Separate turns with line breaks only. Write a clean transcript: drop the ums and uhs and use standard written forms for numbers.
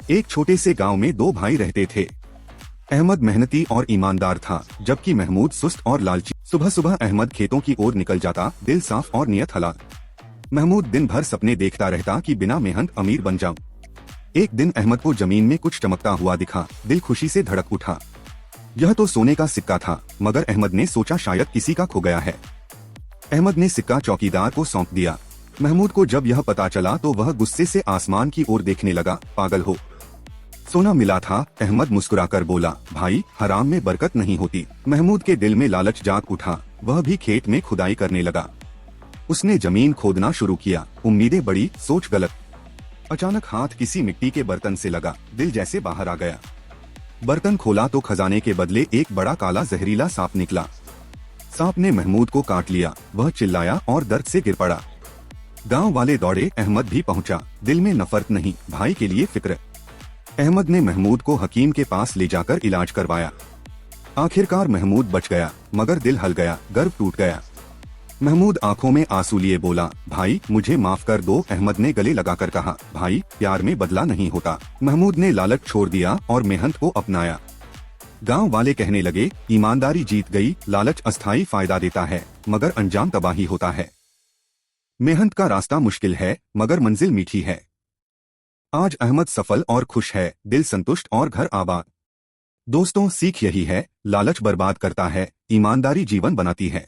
एक छोटे से गांव में दो भाई रहते थे। अहमद मेहनती और ईमानदार था, जबकि महमूद सुस्त और लालची। सुबह सुबह अहमद खेतों की ओर निकल जाता, दिल साफ और नियत हलाल। महमूद दिन भर सपने देखता रहता कि बिना मेहनत अमीर बन जाऊं। एक दिन अहमद को जमीन में कुछ चमकता हुआ दिखा, दिल खुशी से धड़क उठा। यह तो सोने का सिक्का था, मगर अहमद ने सोचा शायद किसी का खो गया है। अहमद ने सिक्का चौकीदार को सौंप दिया। महमूद को जब यह पता चला तो वह गुस्से से आसमान की ओर देखने लगा। पागल हो, सोना मिला था। अहमद मुस्कुराकर बोला, भाई हराम में बरकत नहीं होती। महमूद के दिल में लालच जाग उठा, वह भी खेत में खुदाई करने लगा। उसने जमीन खोदना शुरू किया। उम्मीदें बड़ी, सोच गलत। अचानक हाथ किसी मिट्टी के बर्तन से लगा, दिल जैसे बाहर आ गया। बर्तन खोला तो खजाने के बदले एक बड़ा काला जहरीला सांप निकला। सांप ने महमूद को काट लिया। वह चिल्लाया और दर्द से गिर पड़ा। गांव वाले दौड़े, अहमद भी पहुंचा। दिल में नफरत नहीं, भाई के लिए फिक्र। अहमद ने महमूद को हकीम के पास ले जाकर इलाज करवाया। आखिरकार महमूद बच गया, मगर दिल हल गया, गर्व टूट गया। महमूद आंखों में आंसू लिए बोला, भाई मुझे माफ कर दो। अहमद ने गले लगाकर कहा, भाई प्यार में बदला नहीं होता। महमूद ने लालच छोड़ दिया और मेहनत को अपनाया। गांव वाले कहने लगे, ईमानदारी जीत गई। लालच अस्थायी फायदा देता है, मगर अंजाम तबाही होता है। मेहनत का रास्ता मुश्किल है, मगर मंजिल मीठी है। आज अहमद सफल और खुश है, दिल संतुष्ट और घर आबाद। दोस्तों, सीख यही है, लालच बर्बाद करता है, ईमानदारी जीवन बनाती है।